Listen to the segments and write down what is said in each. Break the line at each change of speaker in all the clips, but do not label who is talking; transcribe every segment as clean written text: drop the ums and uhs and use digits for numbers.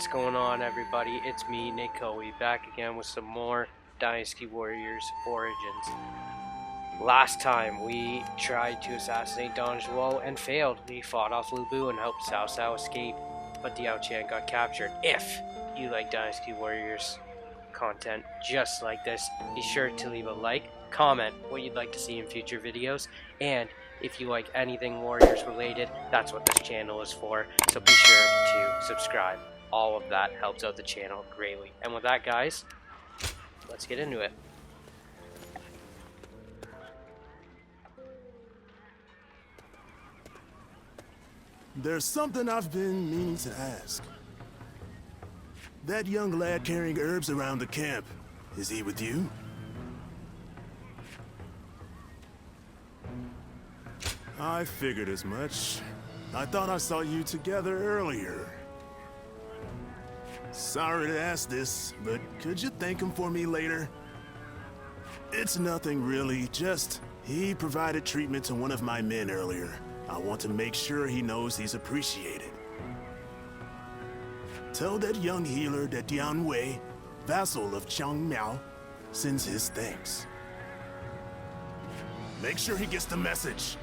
What's going on, everybody? It's me, NaKoei, back again with some more Dynasty Warriors Origins. Last time we tried to assassinate Dong Zhuo and failed. We fought off Liu Bei and helped Cao Cao escape, but Diao Qian got captured. If you like Dynasty Warriors content just like this, be sure to leave a like, comment what you'd like to see in future videos, and if you like anything Warriors related, that's what this channel is for, so be sure to subscribe. All of that helps out the channel greatly. And with that, guys, let's get into it.
There's something I've been meaning to ask. That young lad carrying herbs around the camp, is he with you? I figured as much. I thought I saw you together earlier. Sorry to ask this, but could you thank him for me later? It's nothing really, just he provided treatment to one of my men earlier. I want to make sure he knows he's appreciated. Tell that young healer that Yan Wei, vassal of Chang Miao, sends his thanks. Make sure he gets the message.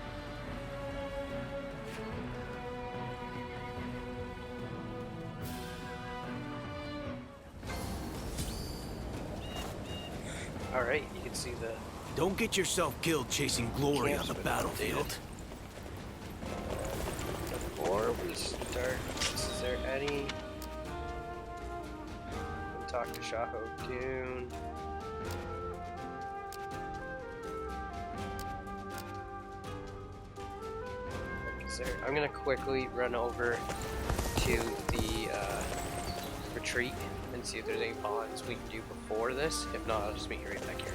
Alright, you can see the...
Don't get yourself killed chasing glory on the battlefield.
Before we start, is there any... We'll talk to Xiahuo Dun. I'm gonna quickly run over to the retreat and see if there's any bonds we can do before this. If not, I'll just meet you right back here.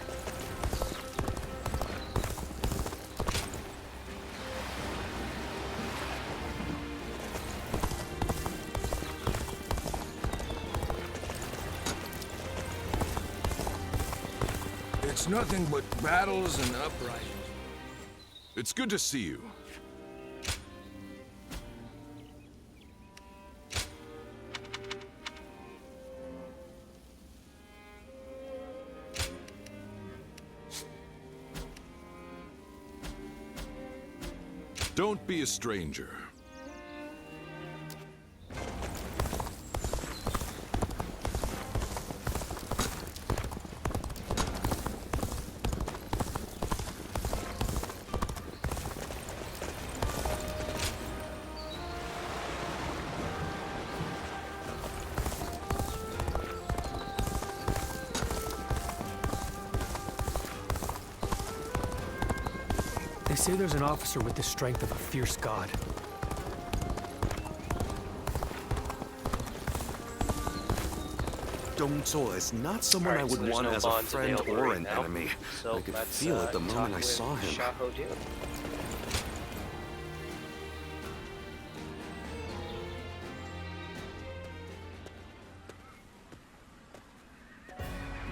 It's nothing but battles and uprisings.
It's good to see you. Don't be a stranger.
They say there's an officer with the strength of a fierce god.
Dong Zhuo is not someone I would want as a friend or an enemy.
So
I could feel it the moment I saw him.
Xiahuo Dun.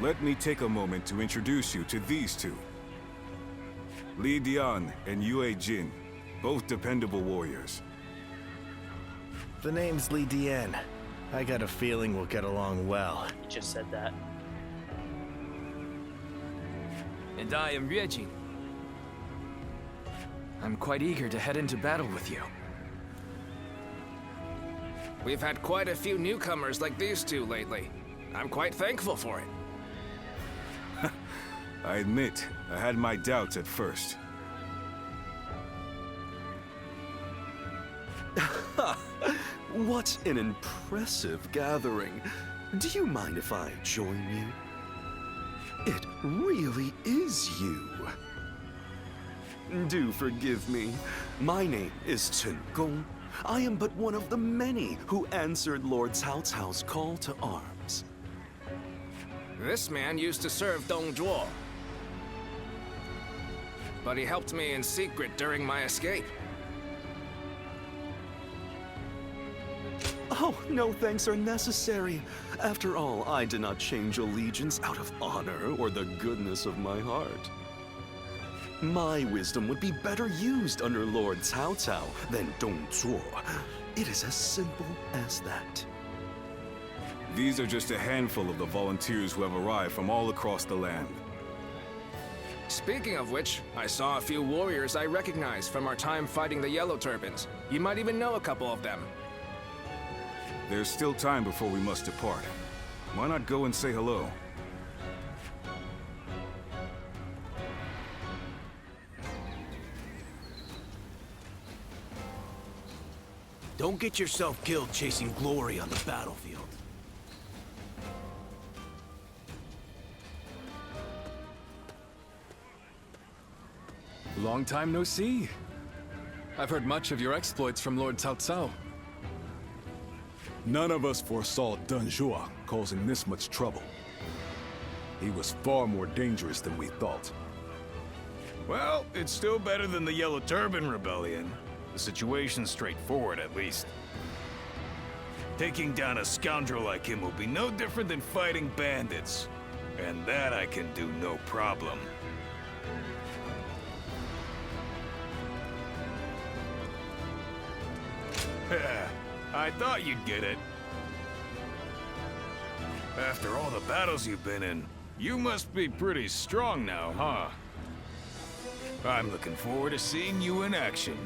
Let me take a moment to introduce you to these two. Li Dian and Yue Jin, both dependable warriors.
The name's Li Dian. I got a feeling we'll get along well.
You just said that.
And I am Yue Jin. I'm quite eager to head into battle with you.
We've had quite a few newcomers like these two lately. I'm quite thankful for it.
I admit, I had my doubts at first.
What an impressive gathering. Do you mind if I join you? It really is you. Do forgive me. My name is Chen Gong. I am but one of the many who answered Lord Cao Cao's call to arms.
This man used to serve Dong Zhuo, but he helped me in secret during my escape.
Oh, no thanks are necessary. After all, I did not change allegiance out of honor or the goodness of my heart. My wisdom would be better used under Lord Cao Cao than Dong Zhuo. It is as simple as that.
These are just a handful of the volunteers who have arrived from all across the land.
Speaking of which, I saw a few warriors I recognize from our time fighting the Yellow Turbans. You might even know a couple of them.
There's still time before we must depart. Why not go and say hello?
Don't get yourself killed chasing glory on the battlefield.
Long time no see. I've heard much of your exploits from Lord Cao Cao.
None of us foresaw Dong Zhuo causing this much trouble. He was far more dangerous than we thought.
Well, it's still better than the Yellow Turban Rebellion. The situation's straightforward, at least. Taking down a scoundrel like him will be no different than fighting bandits. And that I can do no problem. I thought you'd get it. After all the battles you've been in, you must be pretty strong now, huh? I'm looking forward to seeing you in action.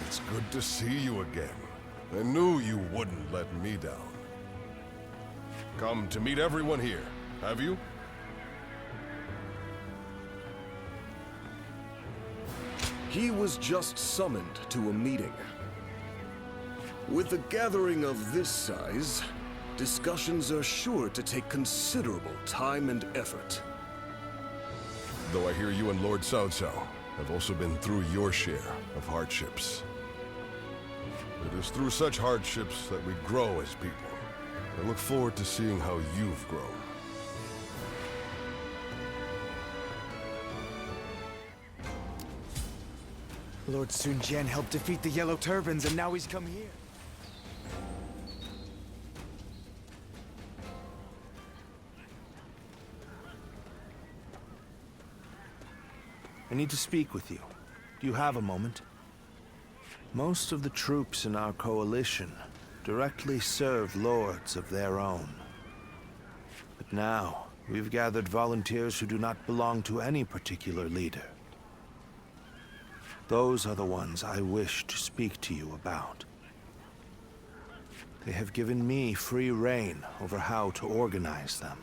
It's good to see you again. I knew you wouldn't let me down. Come to meet everyone here, have you?
He was just summoned to a meeting. With a gathering of this size, discussions are sure to take considerable time and effort.
Though I hear you and Lord Cao Cao have also been through your share of hardships. It is through such hardships that we grow as people. I look forward to seeing how you've grown.
Lord Sun Jian helped defeat the Yellow Turbans, and now he's come here.
I need to speak with you. Do you have a moment? Most of the troops in our coalition directly serve lords of their own. But now, we've gathered volunteers who do not belong to any particular leader. Those are the ones I wish to speak to you about. They have given me free rein over how to organize them.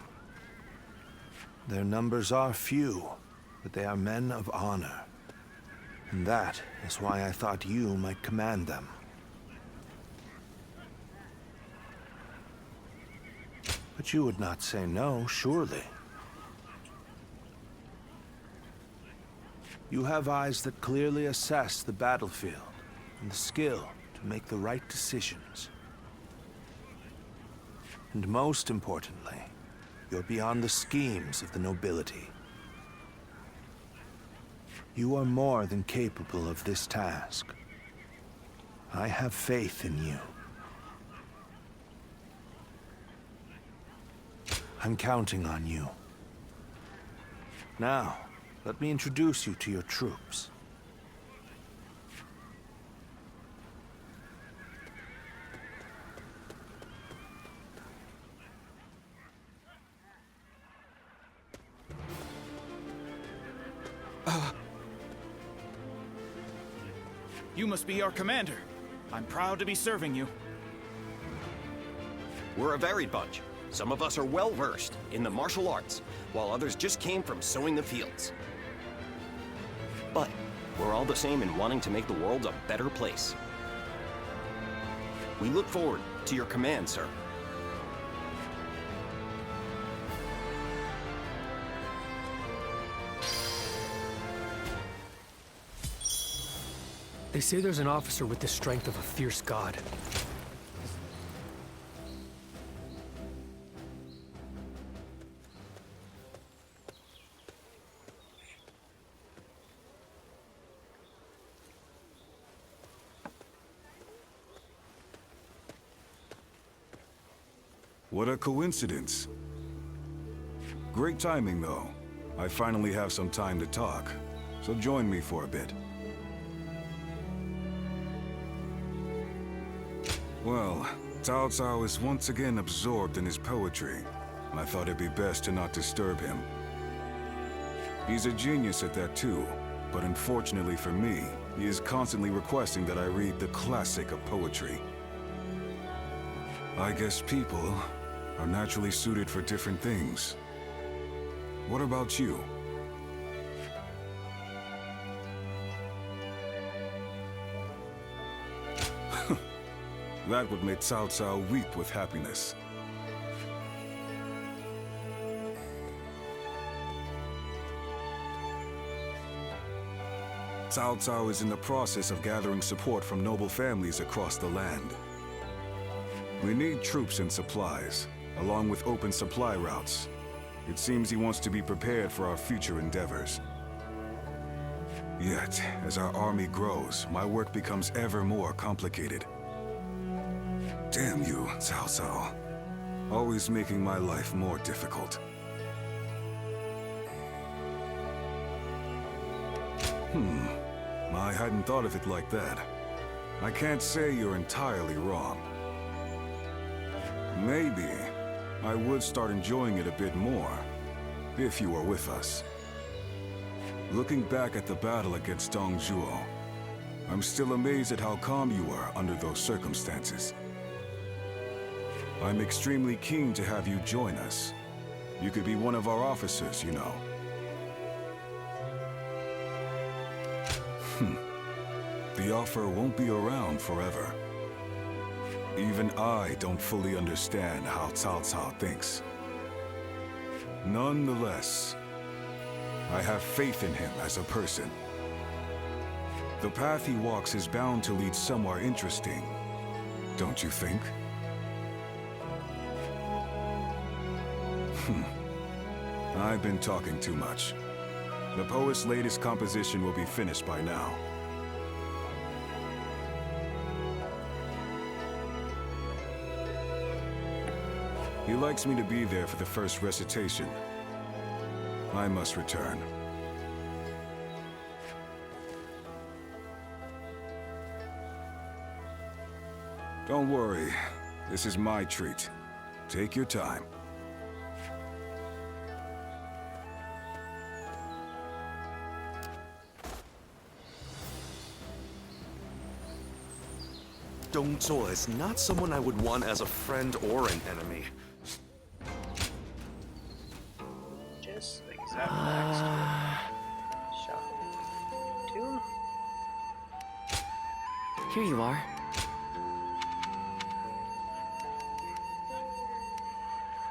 Their numbers are few, but they are men of honor. And that is why I thought you might command them. But you would not say no, surely. You have eyes that clearly assess the battlefield and the skill to make the right decisions. And most importantly, you're beyond the schemes of the nobility. You are more than capable of this task. I have faith in you. I'm counting on you. Now, let me introduce you to your troops.
You must be our commander. I'm proud to be serving you.
We're a varied bunch. Some of us are well-versed in the martial arts, while others just came from sowing the fields. But we're all the same in wanting to make the world a better place. We look forward to your command, sir.
They say there's an officer with the strength of a fierce god.
What a coincidence. Great timing, though. I finally have some time to talk, so join me for a bit. Well, Cao Cao is once again absorbed in his poetry. I thought it'd be best to not disturb him. He's a genius at that too, but unfortunately for me, he is constantly requesting that I read the classic of poetry. I guess people are naturally suited for different things. What about you? That would make Cao Cao weep with happiness. Cao Cao is in the process of gathering support from noble families across the land. We need troops and supplies, along with open supply routes. It seems he wants to be prepared for our future endeavors. Yet, as our army grows, my work becomes ever more complicated. Damn you, Cao Cao. Always making my life more difficult. I hadn't thought of it like that. I can't say you're entirely wrong. Maybe I would start enjoying it a bit more, if you were with us. Looking back at the battle against Dong Zhuo, I'm still amazed at how calm you were under those circumstances. I'm extremely keen to have you join us. You could be one of our officers, you know. The offer won't be around forever. Even I don't fully understand how Cao Cao thinks. Nonetheless, I have faith in him as a person. The path he walks is bound to lead somewhere interesting, don't you think? I've been talking too much. The poet's latest composition will be finished by now. He likes me to be there for the first recitation. I must return. Don't worry. This is my treat. Take your time.
Dong Zhuo is not someone I would want as a friend or an enemy.
Just exactly next to Xiahuo Dun.
Here you are.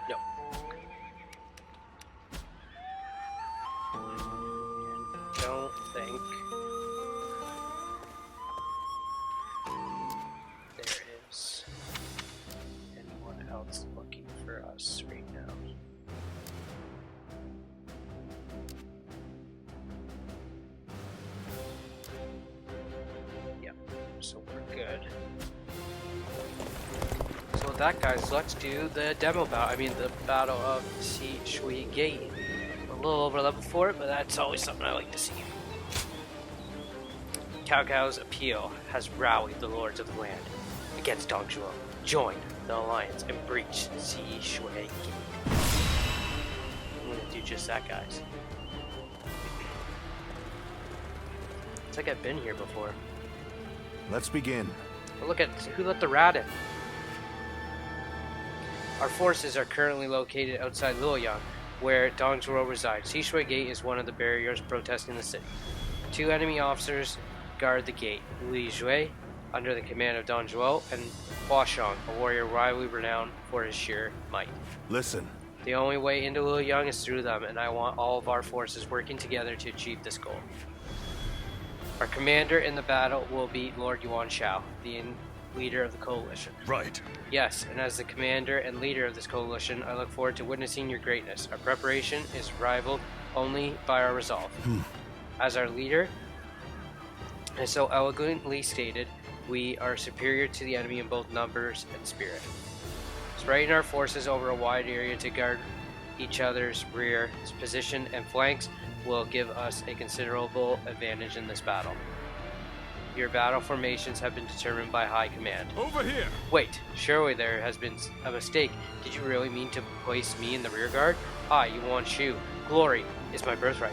No. Don't think there is anyone else looking for us right now. Yep, so we're good. So with that, guys, let's do the demo battle. I mean, the battle of Sishui Gate. A little over level for it, but that's always something I like to see. Cao Cao's appeal has rallied the lords of the land against Dong Zhuo. Join the alliance and breach Sishui Gate. I'm gonna do just that, guys. It's like I've been here before.
Let's begin.
But look at who let the rat in. Our forces are currently located outside Luoyang, where Dong Zhuo resides. Sishui Gate is one of the barriers protesting the city. 2 enemy officers guard the gate. Li Jue, under the command of Dong Zhuo, and Hua Xiong, a warrior widely renowned for his sheer might.
Listen.
The only way into Luoyang is through them, and I want all of our forces working together to achieve this goal. Our commander in the battle will be Lord Yuan Shu, the leader of the coalition.
Right.
Yes, and as the commander and leader of this coalition, I look forward to witnessing your greatness. Our preparation is rivaled only by our resolve. As our leader has so eloquently stated, we are superior to the enemy in both numbers and spirit. Spreading our forces over a wide area to guard each other's rear position and flanks will give us a considerable advantage in this battle. Your battle formations have been determined by High Command.
Over here!
Wait, surely there has been a mistake. Did you really mean to place me in the rear guard? I, Yuan Shu, glory is my birthright.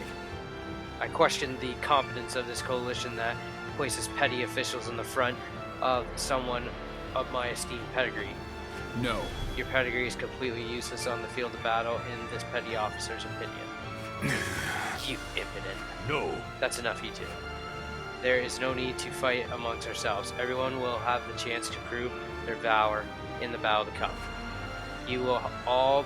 I question the competence of this coalition that places petty officials in the front of someone of my esteemed pedigree.
No.
Your pedigree is completely useless on the field of battle in this petty officer's opinion. You impudent.
No.
That's enough, you two. There is no need to fight amongst ourselves. Everyone will have the chance to prove their valor in the battle to come. You've all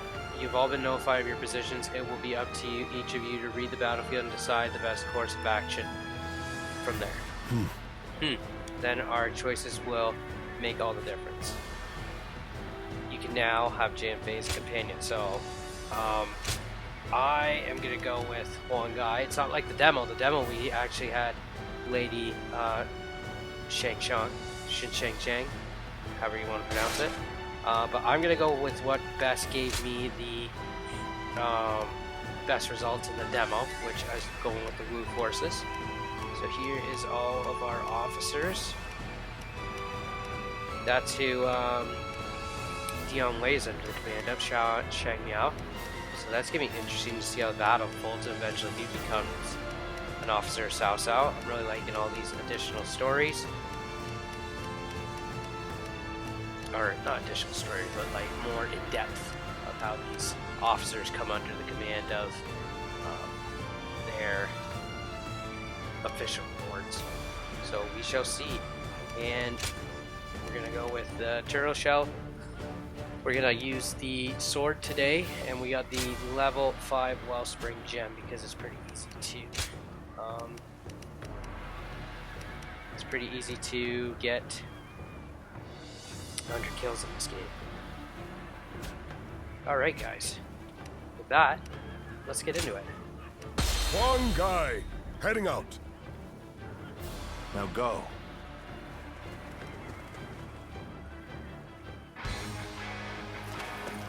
been notified of your positions. It will be up to you, each of you, to read the battlefield and decide the best course of action from there. Then our choices will make all the difference. You can now have Zhang Fei's companion. So, I am gonna go with Huang Gai. It's not like the demo. The demo we actually had Lady Shang, however you want to pronounce it. But I'm gonna go with what best gave me the best results in the demo, which I was going with the Wu forces. So here is all of our officers. That's who Dion Wei's under the command of, Shang Miao. So that's gonna be interesting to see how the battle unfolds and eventually he becomes an officer of Cao Cao. I'm really liking all these additional stories. Or not additional stories, but like more in depth of how these officers come under the command of their official lords. So we shall see. And we're gonna go with the turtle shell. We're gonna use the sword today, and we got the level 5 Wellspring gem because it's pretty easy to get 100 kills in this game. Alright guys, with that, let's get into it.
Huang Gai, heading out.
Now go.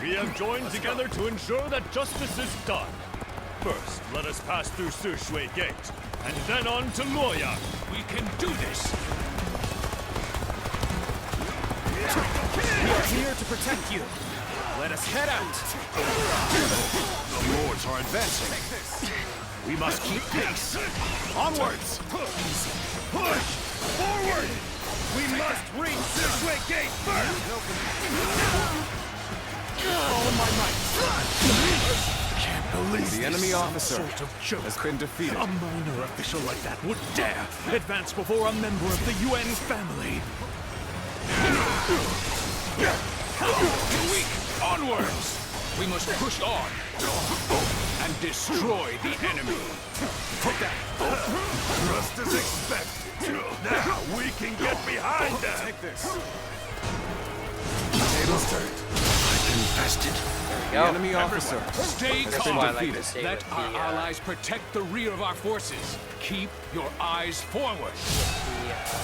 We have joined together to ensure that justice is done. First, let us pass through Sishui Gate, and then on to Luoyang. We can do this!
We are here to protect you. Let us head out.
The lords are advancing. We must keep pace. Onwards!
Push! Forward! We must reach Sishui Gate first! All my might! Can't believe
the enemy officer has been defeated.
A minor official like that would dare advance before a member of the Yuan family.
Too weak! Onwards! We must push on and destroy the enemy.
Take that! Just as expected. Now we can get behind them. Take this.
Table's turned.
There we
The
go.
enemy officer
Stay
has
calm.
been
I like to
defeated.
stay
Let
with
our
the,
allies protect the rear of our forces. Keep your eyes forward.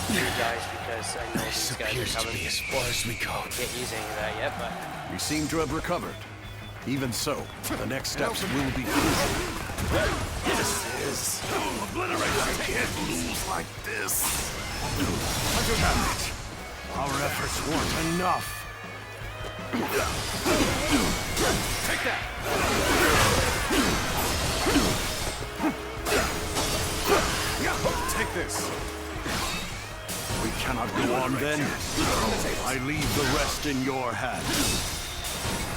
the guys because I know these guys are coming.
as far as we go.
Can't use any of that yet, but
We seem to have recovered. Even so, the next steps will be This is obliteration. I can't lose like this. Damn it. Our efforts weren't enough.
Take that.
Take this. We cannot go on then. I leave the rest in your hands.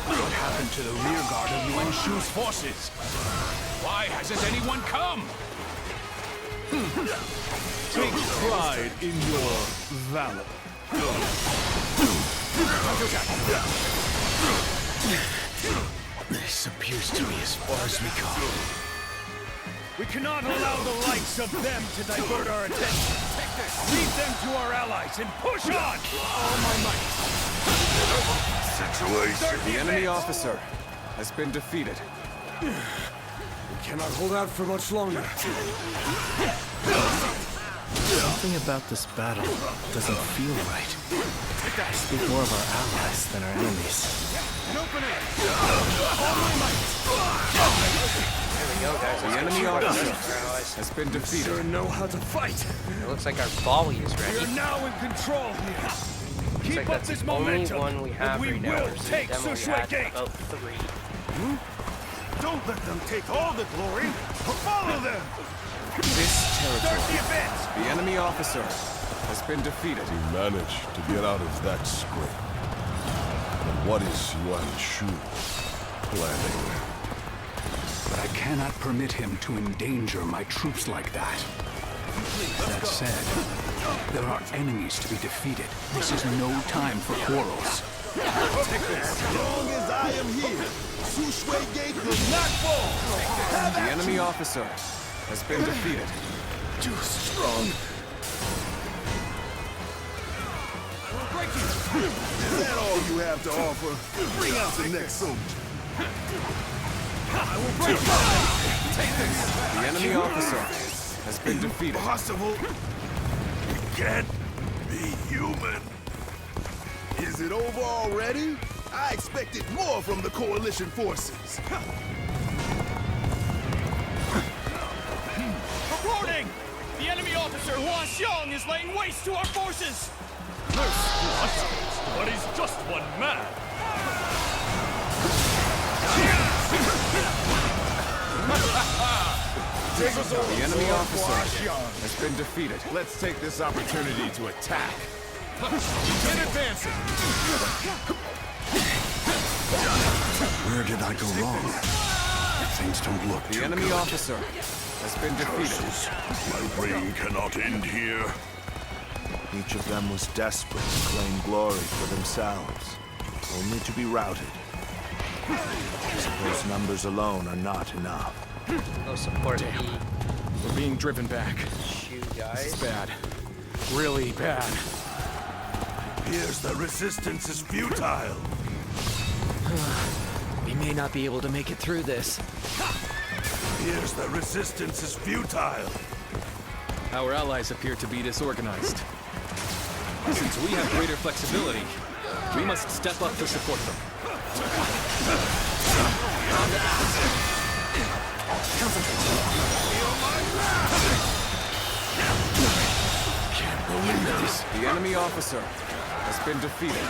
What happened to the rear guard of Yuan Shu's forces? Why hasn't anyone come?
Take pride in your valor.
This appears to be as far as we go.
We cannot allow the likes of them to divert our attention. Lead them to our allies and push on! All my might.
The enemy officer has been defeated.
We cannot hold out for much longer. Something about this battle doesn't feel right. I speak more of our allies than our enemies.
There we go, guys.
The enemy officer has been defeated.
Sure know how to fight.
It looks like our volley is ready.
We're now in control here.
Looks
Keep
like
up
that's
this
the only
momentum,
one we have
and we
right now.
will
There's
take
a demo we
Sishui
had
Gate.
about 3.
Don't let them take all the glory. Follow them.
This
Start the
territory.
advance.
The enemy officer has been defeated.
He managed to get out of that scrape. But what is Yuan Shu planning?
But I cannot permit him to endanger my troops like that. That said, there are enemies to be defeated. This is no time for quarrels.
As long as I am here, Sishui Gate will not fall.
The enemy officer has been defeated.
Too strong. Is that all you have to offer? Bring out the next soldier. I will break
Take this. The enemy officer has been defeated.
Impossible. You can't be human. Is it over already? I expected more from the coalition forces.
Reporting! The enemy officer Hua Xiong is laying waste to our forces! What? But he's just one man!
The enemy officer has been defeated.
Let's take this opportunity to attack. Get advancing!
Where did I go wrong? Things don't look too good. The enemy officer has been defeated.
My reign cannot end here.
Each of them was desperate to claim glory for themselves, only to be routed. I suppose numbers alone are not enough.
No support.
We're being driven back.
Shu guys.
It's bad. Really bad.
Here's the resistance is futile.
We may not be able to make it through this.
Here's the resistance is futile.
Our allies appear to be disorganized. Since we have greater flexibility, we must step up to support them.
Can't believe this. The enemy officer has been defeated.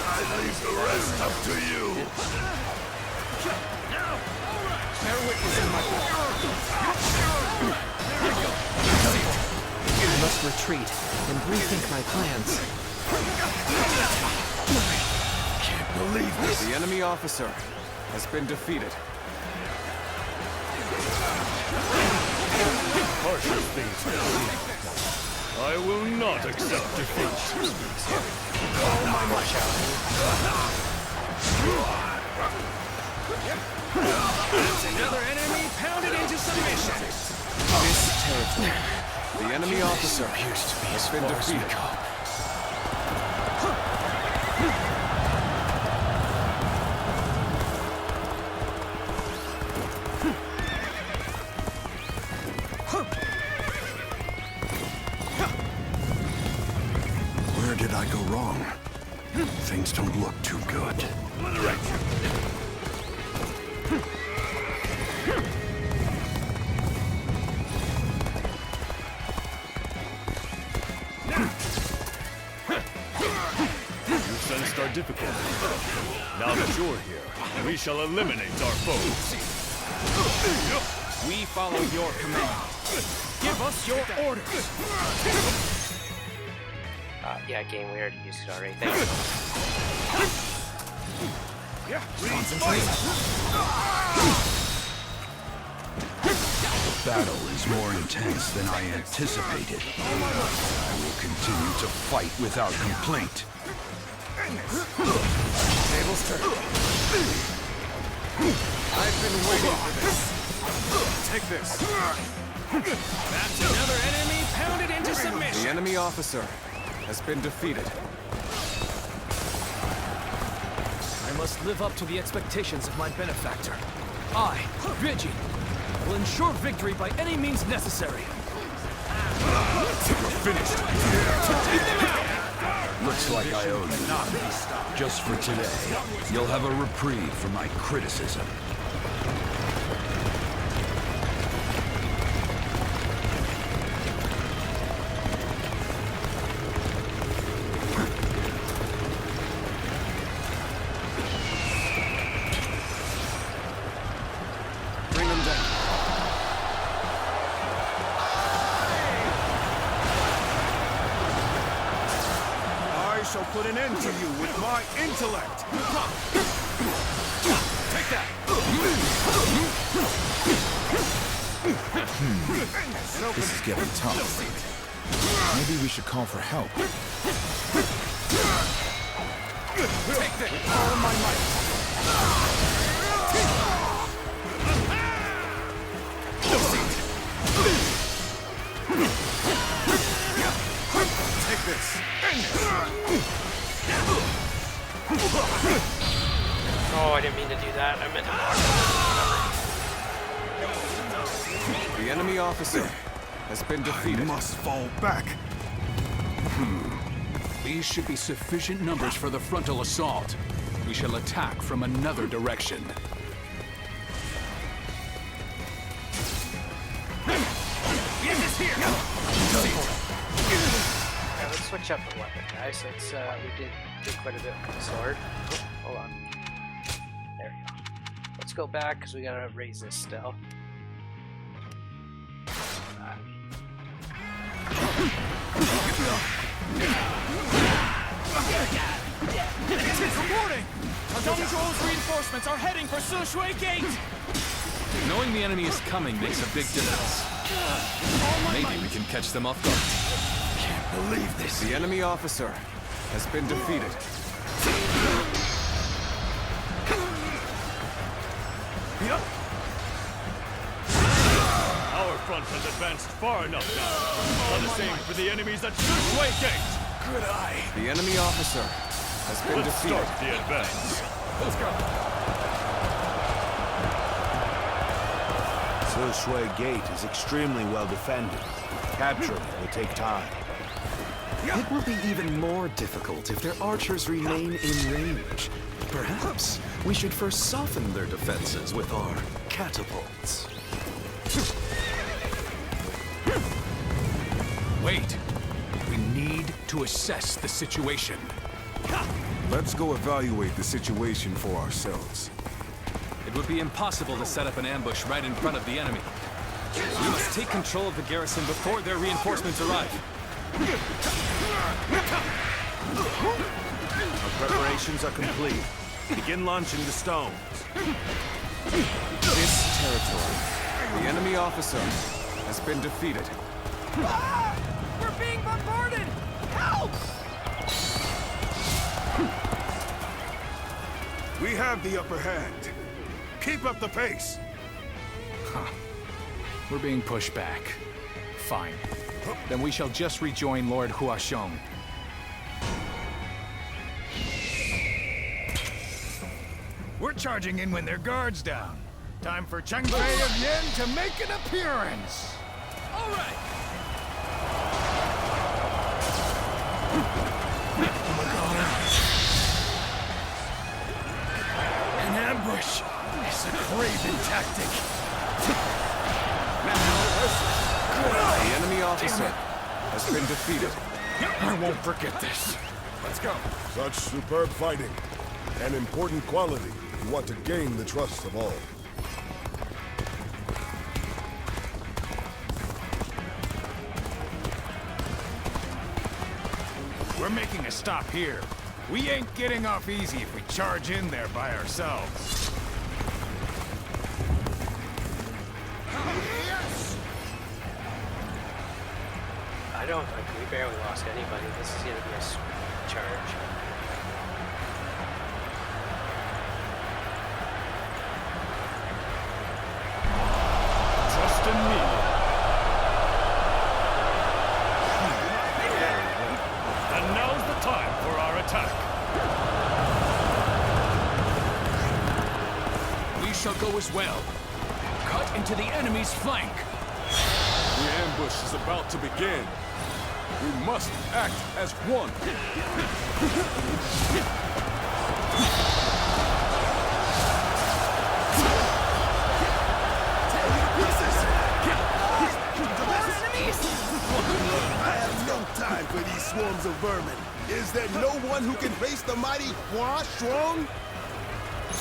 I leave the rest up to you.
I must retreat and rethink my plans.
Can't believe this.
The enemy officer has been defeated.
Harsher things now. I will not accept defeat.
Another enemy pounded into submission.
This territory. The enemy officer has been defeated. Where did I go wrong? Things don't look too good.
You sensed our difficulty. Now that you're here, we shall eliminate our foes.
We follow your command. Give us your orders.
Yeah, game, we already used it already. Thank you.
The battle is more intense than I anticipated. I will continue to fight without complaint.
Tables turn. I've been waiting for this. Take this. That's another enemy pounded into submission.
The enemy officer has been defeated.
I
I must live up to the expectations of my benefactor. I, Reggie, will ensure victory by any means necessary.
Finished.
Looks like I owe you. Just for today, you'll have a reprieve from my criticism.
Bring him down.
I shall put an end to you with my intellect.
Take that.
This is getting tough. Maybe we should call for help.
Take that. All my might. Take this.
Oh, I didn't mean to do that. I meant to block.
The enemy officer has been defeated.
I must fall back.
These should be sufficient numbers for the frontal assault. We shall attack from another direction.
Alright, let's switch up the weapon, guys. Let's, we did quite a bit with the sword. Oh, hold on. There we go. Let's go back, because we gotta raise this still.
Reporting! Dong Zhuo's reinforcements are heading for Sishui Gate!
Knowing the enemy is coming makes a big difference. Maybe we can catch them off guard.
Can't believe this. The enemy officer has been defeated.
Our front has advanced far enough now. The same for the enemies at Sishui Gate.
Good eye. The enemy officer has been defeated.
Start the advance. Let's go.
Sishui Gate is extremely well defended. Capturing it will take time.
It will be even more difficult if their archers remain in range. Perhaps we should first soften their defenses with our catapults.
Wait. We need to assess the situation.
Let's go evaluate the situation for ourselves.
It would be impossible to set up an ambush right in front of the enemy. We must take control of the garrison before their reinforcements arrive.
Our preparations are complete. Begin launching the stones.
This territory. The enemy officer has been defeated.
We're being bombarded! Help!
We have the upper hand. Keep up the pace.
We're being pushed back. Fine. Then we shall just rejoin Lord Hua Xiong.
We're charging in when their guard's down. Time for Zhang Fei of Yen to make an appearance.
All right!
An ambush is a craven tactic.
The enemy officer has been defeated.
I won't forget this.
Let's go. Such superb fighting. An important quality if you want to gain the trust of all.
We're making a stop here. We ain't getting off easy if we charge in there by ourselves.
I don't think we barely lost anybody. This is gonna be a sweet charge.
Trust in me. And now's the time for our attack.
shall go as well. Cut into the enemy's flank.
The ambush is about to begin. We must act as one.
I have no time for these swarms of vermin. Is there no one who can face the mighty Hua Xiong?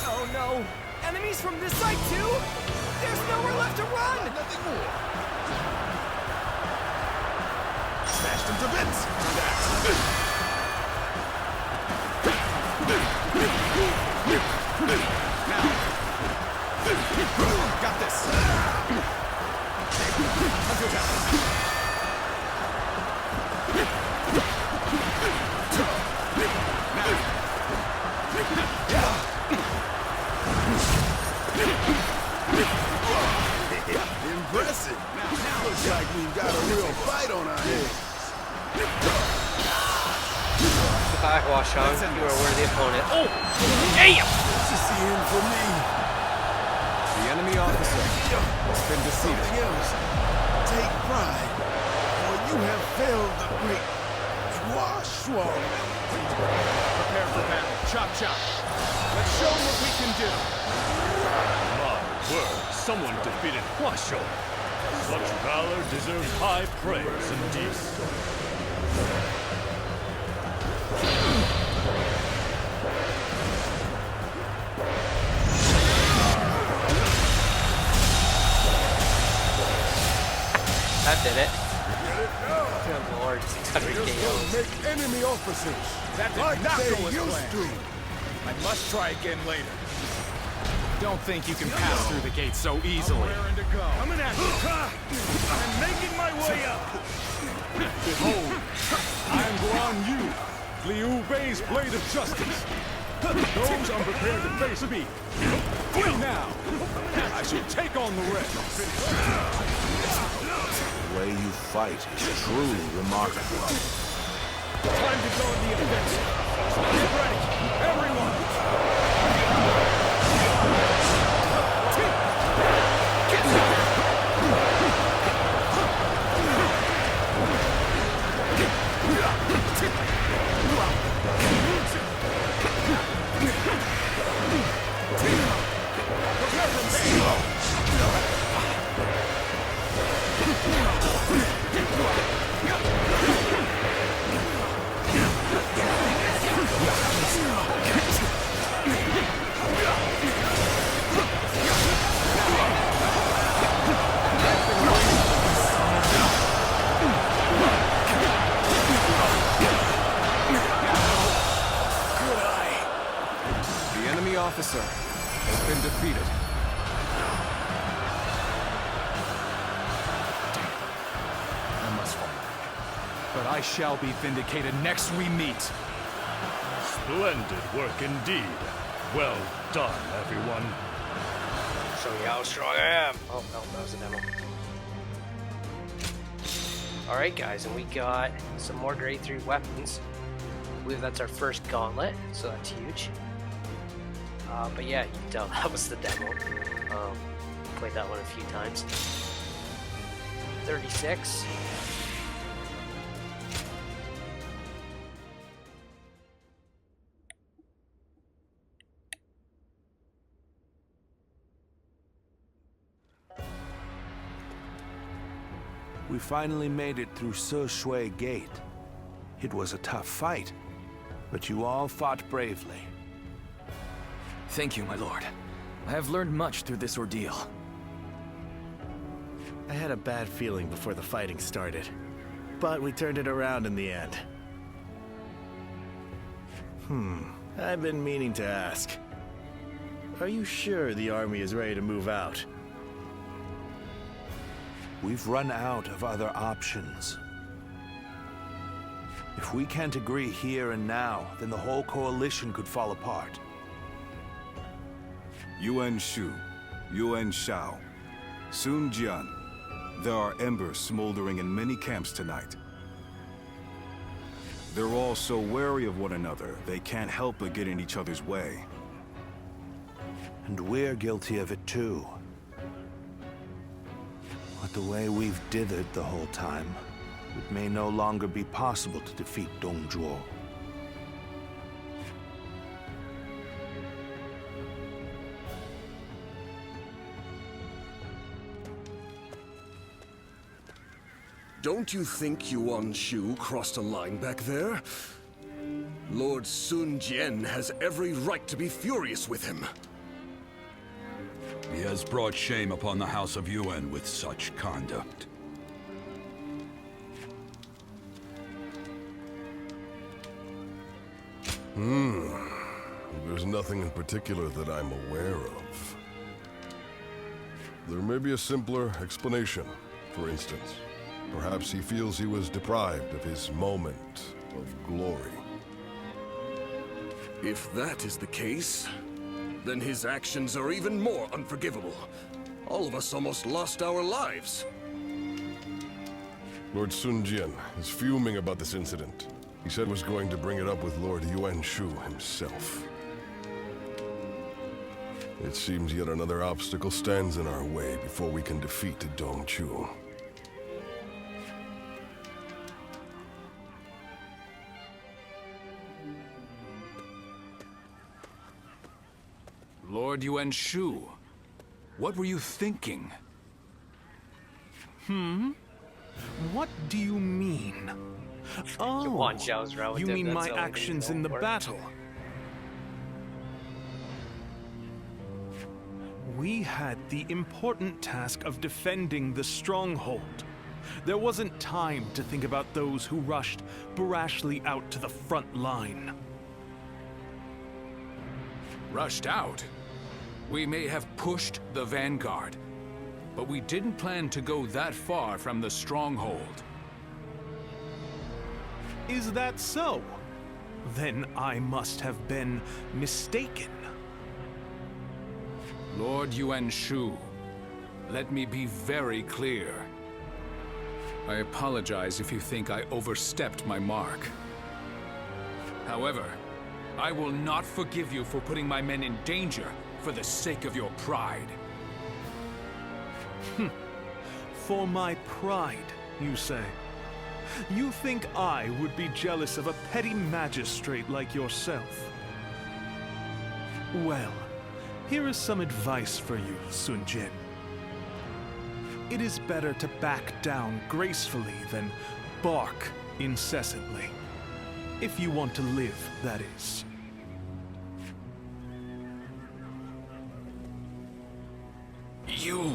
Oh no! Enemies from this side too? There's nowhere left to run!
Nothing more. Smashed him to bits.
Got this!
Impressive. Looks like we've got a real fight on our hands.
Goodbye, Hua Xiong. You are a worthy opponent. Oh! Damn!
This is the end for me.
The enemy officer has been defeated.
Take pride, for you have failed the great Hua Xiong.
Prepare for battle. Chop, chop. Let's show what we can do.
My word, someone defeated Hua Xiong. Such valor deserves high praise indeed.
That did it. Good lord, 600 KOs.
Make enemy officers.
That did not go as planned. I must try again later. Don't think you can pass through the gate so easily.
Coming at you. I'm making my way up. Behold, I am Guan Yu, Liu Bei's blade of justice. Those unprepared to face me. Wait now. I shall take on the rest.
The way you fight is truly remarkable.
Time to go in the offensive. Get ready, everyone.
Officer has been defeated. I must fall. But I shall be vindicated next we meet.
Splendid work indeed. Well done, everyone.
Show you how strong I am. Oh, no, that was a demo. Alright, guys, and we got some more grade 3 weapons. I believe that's our first gauntlet, so that's huge. But yeah, you can tell that was the demo. Played that one a few times. 36.
We finally made it through Sishui Gate. It was a tough fight, but you all fought bravely.
Thank you, my lord. I have learned much through this ordeal.
I had a bad feeling before the fighting started, but we turned it around in the end. I've been meaning to ask. Are you sure the army is ready to move out?
We've run out of other options. If we can't agree here and now, then the whole coalition could fall apart.
Yuan Shu, Yuan Shao, Sun Jian. There are embers smoldering in many camps tonight. They're all so wary of one another, they can't help but get in each other's way.
And we're guilty of it too. But the way we've dithered the whole time, it may no longer be possible to defeat Dong Zhuo.
Don't you think Yuan Shu crossed a line back there? Lord Sun Jian has every right to be furious with him.
He has brought shame upon the House of Yuan with such conduct.
There's nothing in particular that I'm aware of. There may be a simpler explanation, for instance. Perhaps he feels he was deprived of his moment of glory.
If that is the case, then his actions are even more unforgivable. All of us almost lost our lives.
Lord Sun Jian is fuming about this incident. He said was going to bring it up with Lord Yuan Shu himself. It seems yet another obstacle stands in our way before we can defeat Dong Zhuo.
Lord Yuan Shu, what were you thinking?
What do you mean? Oh,
Yuan Xiao's relative,
you mean
that's
my
all
actions
we
in the
know.
battle? We had the important task of defending the stronghold. There wasn't time to think about those who rushed brashly out to the front line.
Rushed out? We may have pushed the vanguard, but we didn't plan to go that far from the stronghold.
Is that so? Then I must have been mistaken.
Lord Yuan Shu, let me be very clear. I apologize if you think I overstepped my mark. However, I will not forgive you for putting my men in danger for the sake of your pride.
For my pride, you say? You think I would be jealous of a petty magistrate like yourself? Well, here is some advice for you, Sun Jian. It is better to back down gracefully than bark incessantly. If you want to live, that is.
You...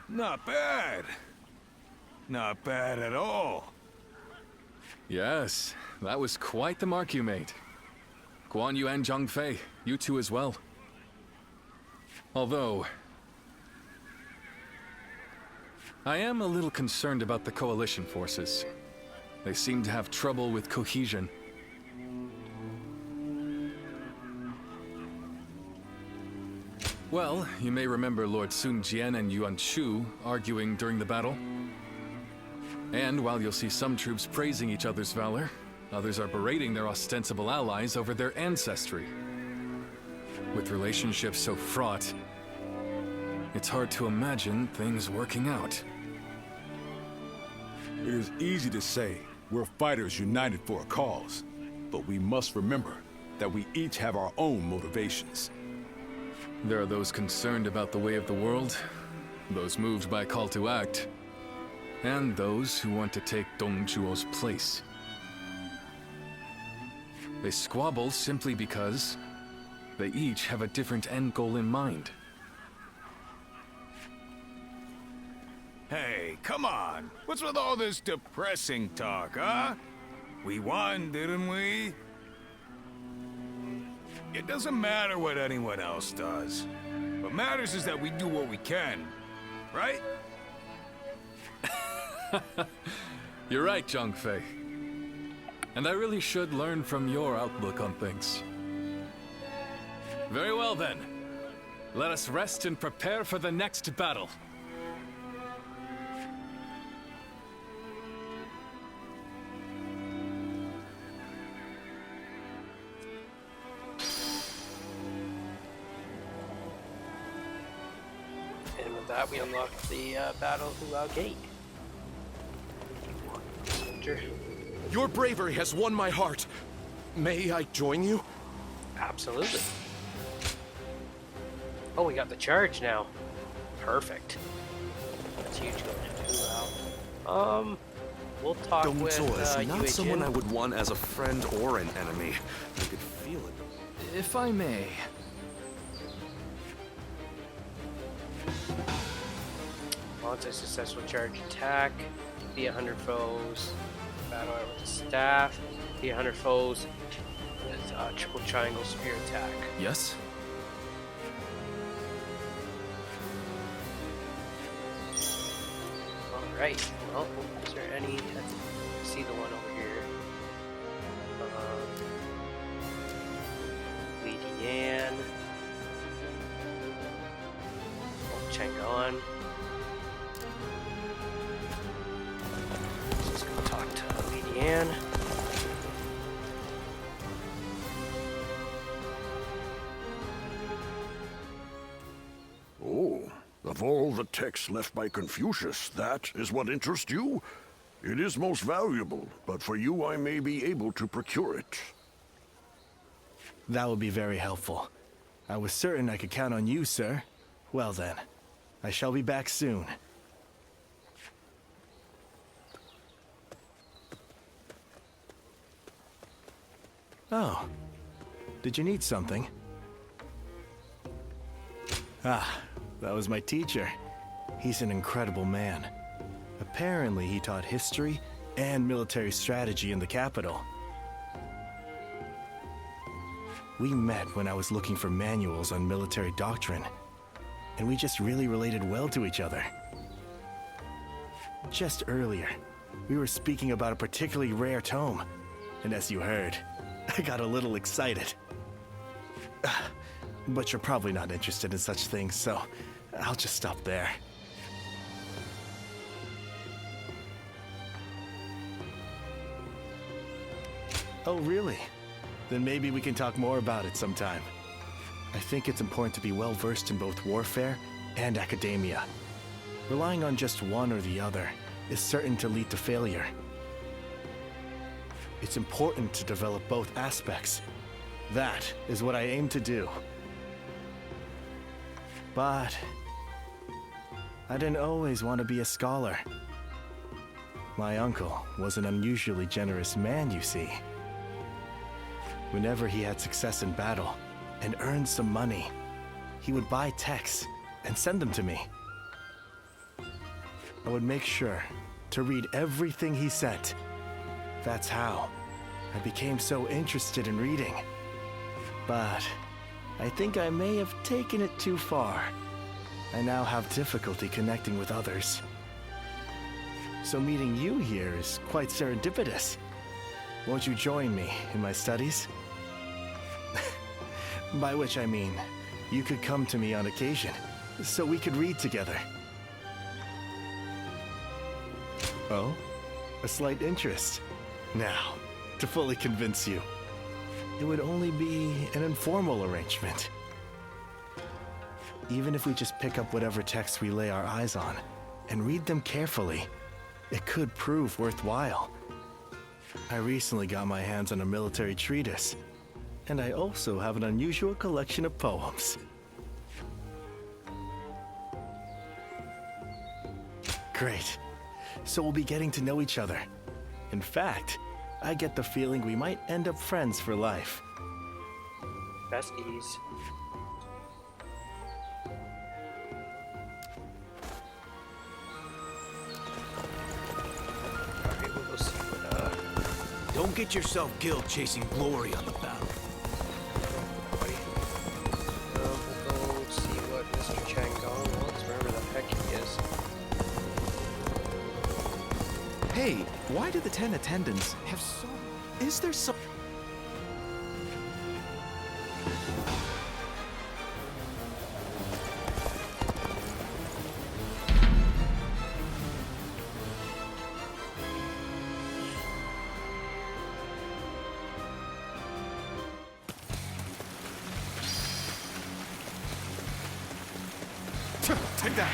Not bad. Not bad at all.
Yes, that was quite the mark you made. Guan Yu and Zhang Fei, you two as well. Although, I am a little concerned about the coalition forces. They seem to have trouble with cohesion. Well, you may remember Lord Sun Jian and Yuan Shu arguing during the battle. And while you'll see some troops praising each other's valor, others are berating their ostensible allies over their ancestry. With relationships so fraught, it's hard to imagine things working out.
It is easy to say we're fighters united for a cause, but we must remember that we each have our own motivations.
There are those concerned about the way of the world, those moved by call to act, and those who want to take Dong Zhuo's place. They squabble simply because they each have a different end goal in mind.
Hey, come on. What's with all this depressing talk, huh? We won, didn't we? It doesn't matter what anyone else does. What matters is that we do what we can, right?
You're right, Zhang Fei. And I really should learn from your outlook on things. Very well then. Let us rest and prepare for the next battle.
with that, we unlock the Battle of Huang Gate. Soldier.
Your bravery has won my heart. May I join you?
Absolutely. Oh, we got the charge now. Perfect. That's huge going into Hu. We'll talk
Dong
with
Zhuo is not
Yue
someone
Jin.
I would want as a friend or an enemy. I could feel it.
If I may.
Launch a successful charge attack. Be 100 foes. Battle with the staff. Be 100 foes with triple triangle spear attack.
Yes?
Alright. Well, is there any... I see the one over here. Li Dian. Oh, Chang'an. Let's just go talk to Li Dian.
Oh, of all the texts left by Confucius, that is what interests you? It is most valuable, but for you I may be able to procure it.
That would be very helpful. I was certain I could count on you, sir. Well then, I shall be back soon. Oh, did you need something? Ah, that was my teacher. He's an incredible man. Apparently, he taught history and military strategy in the capital. We met when I was looking for manuals on military doctrine, and we just really related well to each other. Just earlier, we were speaking about a particularly rare tome, and as you heard, I got a little excited. But you're probably not interested in such things, so I'll just stop there. Oh, really? Then maybe we can talk more about it sometime. I think it's important to be well versed in both warfare and academia. Relying on just one or the other is certain to lead to failure. It's important to develop both aspects. That is what I aim to do. But I didn't always want to be a scholar. My uncle was an unusually generous man, you see. Whenever he had success in battle and earned some money, he would buy texts and send them to me. I would make sure to read everything he sent. That's how I became so interested in reading. But I think I may have taken it too far. I now have difficulty connecting with others. So meeting you here is quite serendipitous. Won't you join me in my studies? By which I mean, you could come to me on occasion, so we could read together. Oh? A slight interest. Now, to fully convince you, it would only be an informal arrangement. Even if we just pick up whatever texts we lay our eyes on and read them carefully, it could prove worthwhile. I recently got my hands on a military treatise, and I also have an unusual collection of poems. Great. So we'll be getting to know each other. In fact, I get the feeling we might end up friends for life.
Besties. Alright, we'll go see what,
Don't get yourself killed chasing glory on the battle.
we'll go see what Mr. Chang'an wants, wherever the heck he is.
Hey, why do the 10 attendants have so... Is there some...
Take that.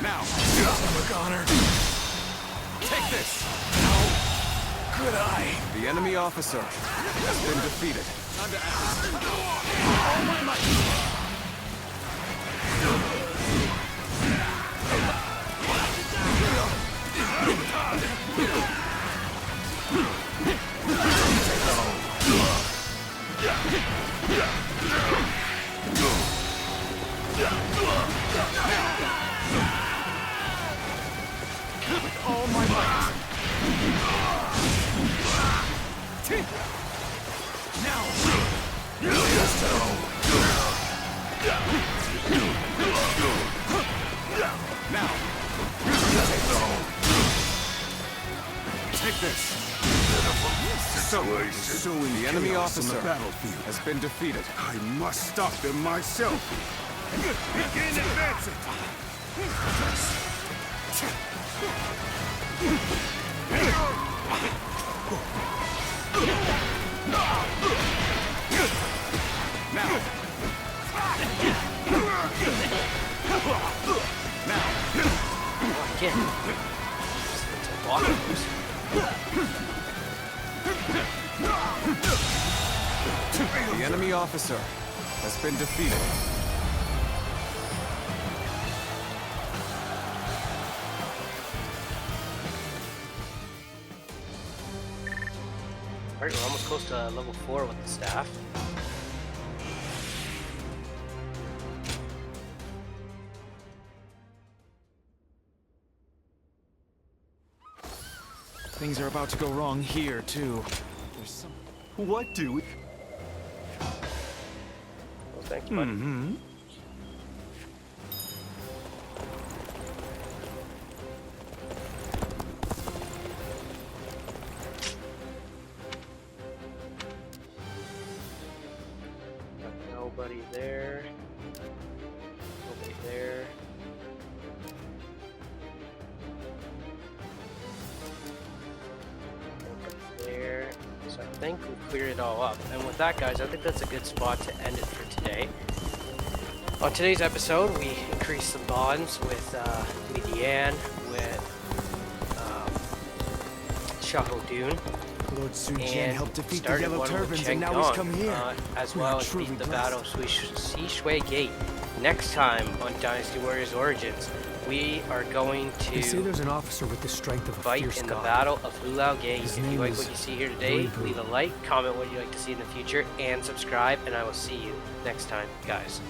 Now, Honor. Take this. How could I?
The enemy officer has been defeated.
Time to act. All my might. With all my might. Now. Now. Take this. So,
the enemy officer
battlefield
has been defeated.
I must stop them myself. Begin advancing. Now.
Again.
The enemy officer has been defeated.
Alright, we're almost close to level 4 with the staff.
Things are about to go wrong here, too. There's some...
What do we...
Well, thank you, buddy. Nobody there. Nobody there. There. So I think we cleared it all up. And with that, guys, I think that's a good spot to end it for today. On today's episode, we increased some bonds with Li Yan, with Xiahuo Dun,
Lord Sun Jian helped defeat the
started
Yellow
one with
Turbans, and
Cheng
now he's
Dong,
come here.
as
We
well
are
as
truly
beat the
blessed.
Battle of Sishui Gate. Next time on Dynasty Warriors Origins, we are going
They say
to
there's an officer with the strength of a
fight
fierce
in the
god.
Battle of Hulao Gate.
His
If you
name
like
is
what you see here today,
Wei
leave a like, comment what you'd like to see in the future, and subscribe, and I will see you next time, guys.